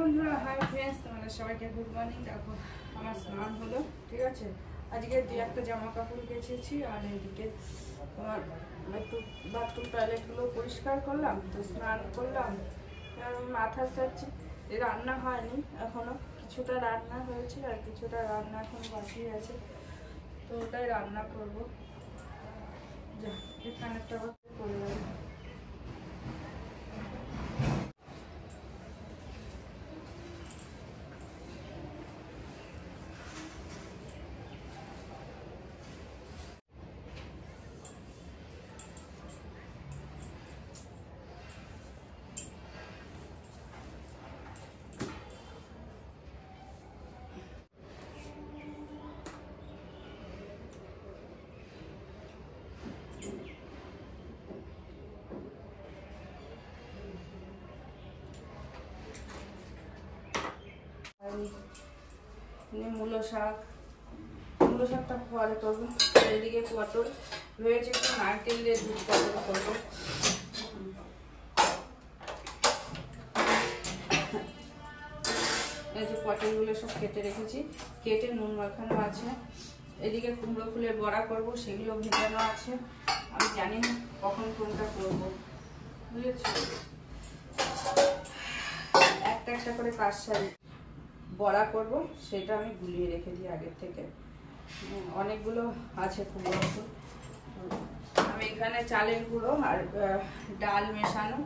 বন্ধুরা, hi friends, তোমাদের সবাইকে গুড মর্নিং। দেখো আমার স্নান হলো, ঠিক আছে। আজকে দু একটা জামা কাপড় কেচেছি, আর এদিকে তোমার একটু বাথরুম টয়লেটগুলো পরিষ্কার করলাম, তো স্নান করলাম। মাথা চাচ্ছি, রান্না হয়নি এখনো, কিছুটা রান্না হয়েছে আর কিছুটা রান্না এখন বাকি আছে, তো ওটাই রান্না করবো। যা এখানে একটা করে দেবো। মূলো শাকটা পরে করবো। এদিকে পটল ভেবেছি একটু নারকেল দিয়ে দুধ পটল করবো। এই যে পটলগুলো সব কেটে রেখেছি, কেটে নুন মাখানো আছে। এদিকে কুমড়ো ফুলের বড়া করবো, সেগুলো ভেজানো আছে। আমি জানি না কখন কোনটা করবো, বুঝেছি। একটা একটা করে কাশসারি বড়া করব, সেটা আমি গুলিয়ে রেখে দিই আগের থেকে। অনেকগুলো আছে কুমড়ো ফুল। আমি এখানে চালের গুঁড়ো আর ডাল মেশানো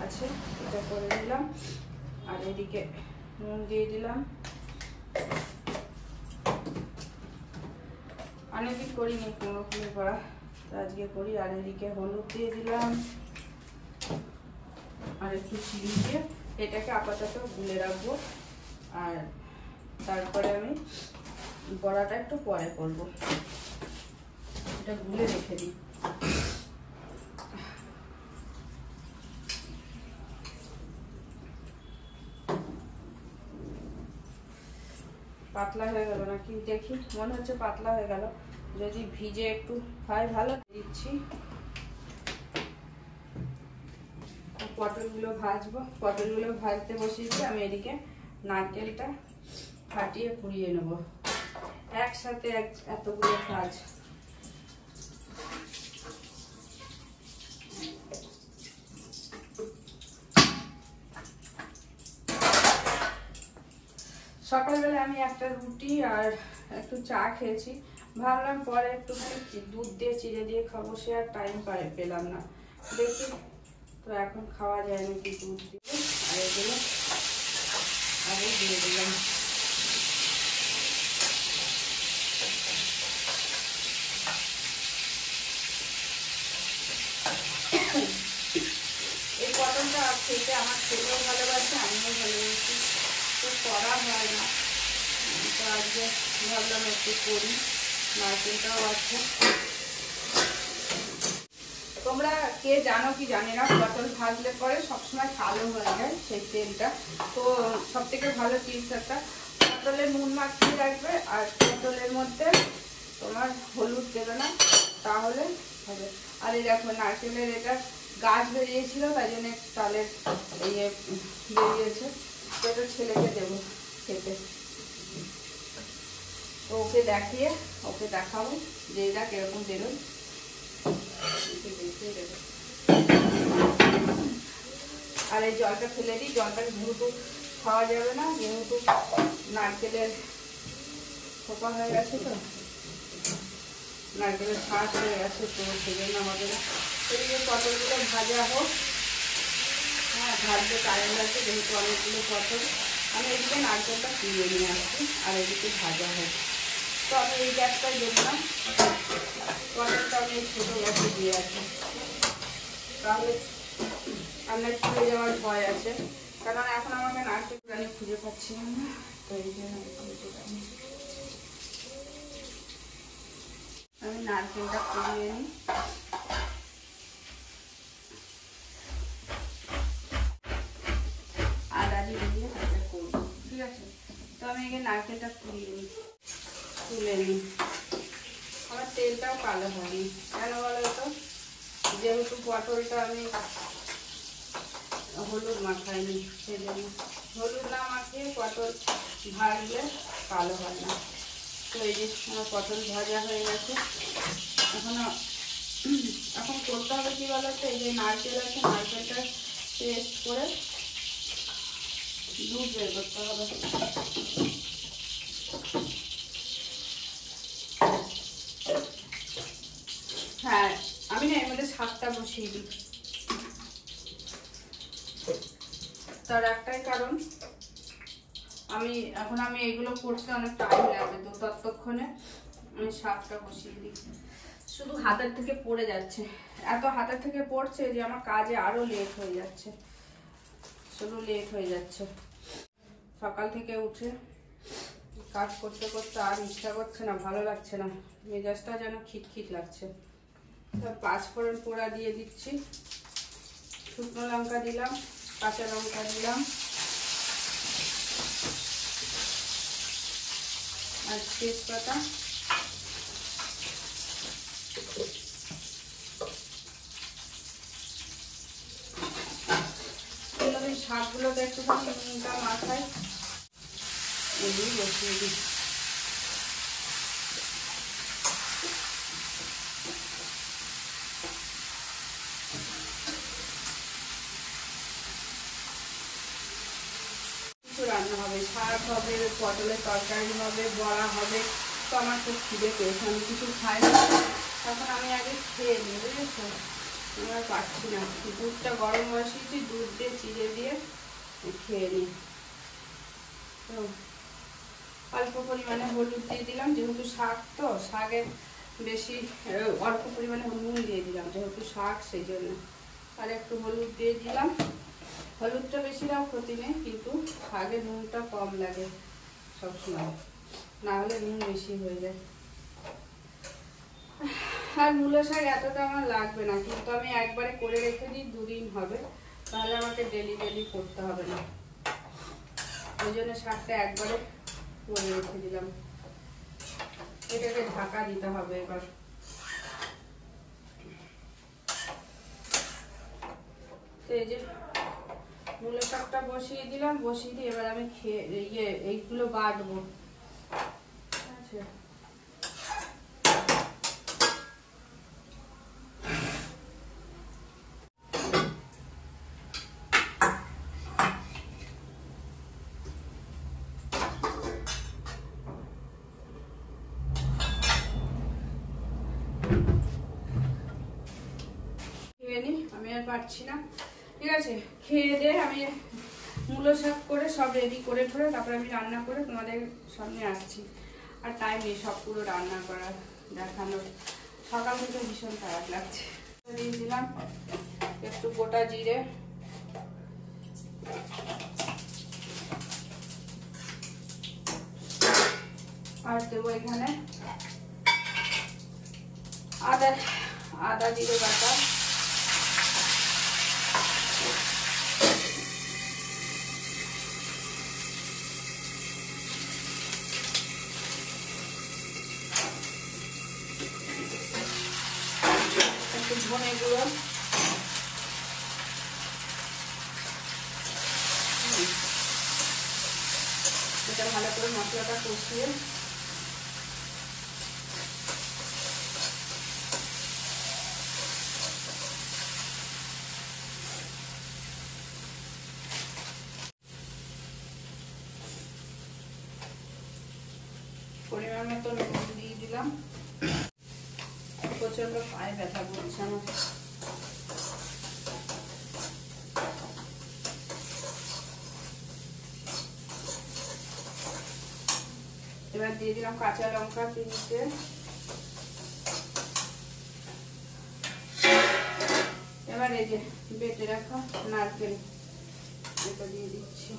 আছে, এটা করে দিলাম। আর এদিকে নুন দিয়ে দিলাম, অনেকদিন করিনি কুমড়ো ফুলের বড়া, তো আজকে করি। আর এদিকে হলুদ দিয়ে দিলাম আর একটু চিনি দিয়ে এটাকে আপাতত গুলে রাখবো। আর তারপরে আমি বড়াটা একটু পরে করবো, এটা গুলে রেখে দিই। পাতলা হয়ে গেল নাকি দেখি, মনে হচ্ছে পাতলা হয়ে গেল। যদি ভিজে একটু হয় ভালো। দিচ্ছি পটলগুলো ভাজবো, পটলগুলো ভাজতে বসিয়েছি। আমি এদিকে নারকেলটা ফাটিয়ে পুড়িয়ে নেব একসাথে, এতগুলো কাজ। সকালবেলা আমি একটা রুটি আর একটু চা খেয়েছি, ভাবলাম পরে একটু দুধ দিয়ে চিড়ে দিয়ে খাবো, সে আর টাইম পেলাম না। দেখি তো এখন খাওয়া যায় নাকি দুধ দিয়ে। আর এগুলো আগে দিয়ে দিলাম। এই পটলটা খেতে আমার ছেলেও ভালোবাসে, আমিও ভালোবাসি, তো করা হয় না। তো আজকে ভাবলাম একটু করি, নারকেলটাও আছে। তোমরা কে জানো কি জানি না, পটল ভাজলে পরে সবসময় কালো হয়ে যায় সেই তেলটা। তো সব থেকে ভালো টিপস একটা, পটলে নুন মাখিয়ে রাখবে আর পটলের মধ্যে তোমার হলুদ দেবে না, তাহলে হবে। আর এই দেখো নারকেলের এটা গাছ বেরিয়েছিল, তাই জন্য তালের ইয়ে বেরিয়েছে, তো এটা ছেলেকে দেবো খেতে। তো ওকে দেখাবো যে এটা কিরকম বেরোয়। আর এই জলটা ফেলে দিই, জলটা যেহেতু খাওয়া যাবে না, যেহেতু নারকেলের খোপা হয়ে গেছে, তো নারকেলের শাঁস হয়ে গেছে, তো সেজন্য হবে না। এদিকে পটলগুলো ভাজা হোক। হ্যাঁ, ভাজতে টাইম লাগছে যেহেতু অনেকগুলো পটল। আমি এদিকে নারকেলটা কুড়িয়ে নিয়ে আসছি আর এদিকে ভাজা হোক। তো আমি এই গ্যাসটাই দেখলাম, পটলটা আমি ছোটো গ্যাসে দিয়ে আছি, তাহলে রান্নায় পুড়ে যাওয়ার ভয় আছে। কারণ এখন আমাকে নারকেল আমি খুঁজে পাচ্ছিলাম না, তো এই জন্য আমি নারকেলটা কুড়িয়ে নিই। আদা দিয়ে এটা করবো, ঠিক আছে। তো আমি এখানে নারকেলটা কুড়িয়ে নিই, তুলে নিই। আমার তেলটাও কালো হয়নি, কেন বলো তো, যেহেতু পটলটা আমি হলুদ মাখাইনি, সেজন্য হলুদ না মাখিয়ে পটল ভাজলে কালো হয় না। তো এই যে আমার পটল ভাজা হয়ে গেছে। এখন করতে হবে কি বলতো, এই যে নারকেল আছে, নারকেলটা পেস্ট করে দুধ বের করতে হবে। হ্যাঁ, আমি না এর মধ্যে শাকটা বসিয়ে দিই। তার একটাই কারণ, আমি এগুলো করতে অনেক টাইম লাগবে, তো ততক্ষণে আমি শাকটা বসিয়ে দিই। শুধু হাতের থেকে পড়ে যাচ্ছে, এত হাতের থেকে পড়ছে যে আমার কাজে আরো লেট হয়ে যাচ্ছে, শুধু লেট হয়ে যাচ্ছে। সকাল থেকে উঠে কাজ করতে করতে আর ইচ্ছা করছে না, ভালো লাগছে না, মেজাজটা যেন খিটখিট লাগছে। পাঁচফোড়ন পোড়া দিয়ে দিচ্ছি, শুকনো লঙ্কা দিলাম, কাঁচা লঙ্কা দিলাম, আর তেজপাতা। শাকগুলোতে একটুখানি নুনটা মাখাই, এগুলি বসিয়ে দিই। রান্না হবে, শাক হবে, পটলের তরকারি হবে, বড়া হবে। তো আমার খুব খিদে পেয়েছে, আমি কিছু খাই না, তখন আমি আগে খেয়ে নিই, বুঝেছো? আমার পাচ্ছি না, দুধটা গরম বসিয়েছি, দুধ দিয়ে চিড়ে দিয়ে খেয়ে নিই। তো অল্প পরিমাণে হলুদ দিয়ে দিলাম, যেহেতু শাক, তো শাকে বেশি অল্প পরিমাণে নুন দিয়ে দিলাম, যেহেতু শাক সেই জন্য। আর একটু হলুদ দিয়ে দিলাম, হলুদটা বেশি দাও ক্ষতি নেই, কিন্তু শাকে নুনটা কম লাগে সবসময়, না হলে নুন বেশি হয়ে যায়। আর মূলো শাক এতটা আমার লাগবে না, কিন্তু আমি একবারে করে রেখে দিই, দুদিন হবে, তাহলে আমাকে ডেলি ডেলি করতে হবে না, ওই জন্য শাকটা একবারে করে রেখে দিলাম। এটাকে ঢাকা দিতে হবে এবার। এই যে মূলো শাকটা বসিয়ে দিলাম, বসিয়ে দিয়ে এবার আমি এইগুলো বাটবো। আচ্ছা, আমি আর পারছি না, ঠিক আছে? খেয়ে দিয়ে আমি মূলো শাক করে সব রেডি করে ধরে তারপরে আমি রান্না করে তোমাদের সামনে আসছি। আর টাইম নেই সব পুরো রান্না করার, দেখানোর। সকাল থেকে ভীষণ খারাপ লাগছে। দিয়ে দিলাম একটু গোটা জিরে, আর দেবো এখানে আদা জিরে বাটা, একটু ধনে গুঁড়ো, এটা ভালো করে মশলাটা কষিয়ে পরিমাণ মতো নুন দিয়ে দিলাম। প্রচন্ড পায়ে ব্যথা করছে আমার। এবার দিয়ে দিলাম কাঁচা লঙ্কা 3টে, এবার এই যে বেটে রাখা নারকেল এটা দিয়ে দিচ্ছি।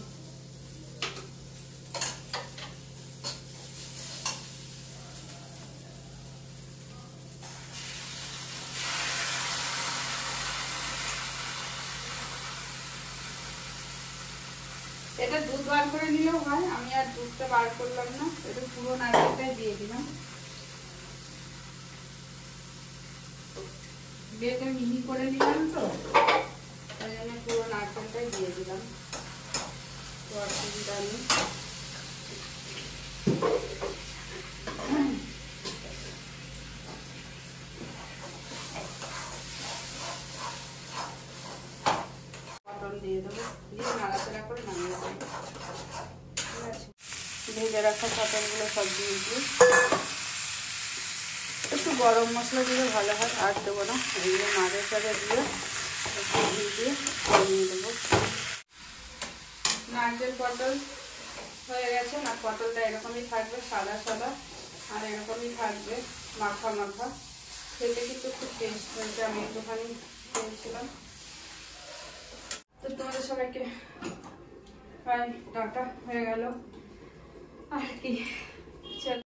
এটা দুধ বার করে নিলেও হয়, আমি আর দুধটা বার করলাম না, এটা পুরো নারকেলটাই দিয়ে দিলাম। বেটে মিহি করে নিলাম তো, তাই জন্য পুরো নারকেলটাই দিয়ে দিলাম, তো অসুবিধা নেই। পটল দিয়ে দেবো, দিয়ে নাড়াচাড়া করে নামিয়ে দেবো। ঠিক আছে, ভেজে রাখা পটলগুলো সব দিয়ে দিই। একটু গরম মশলা দিলে ভালো হয়, আর দেবো না, এইগুলো নাড়াচাড়া দিয়ে একটু ঘি দিয়ে কমিয়ে দেবো। নারকেল পটল হয়ে গেছে না, পটলটা এরকমই থাকবে সাদা সাদা, আর এরকমই থাকবে মাখা মাখা, খেতে কিন্তু খুব টেস্ট হয়েছে। আমি একটুখানি খেয়েছিলাম। তো তোমাদের সবাইকে প্রায় টাটা হয়ে গেল আর কি।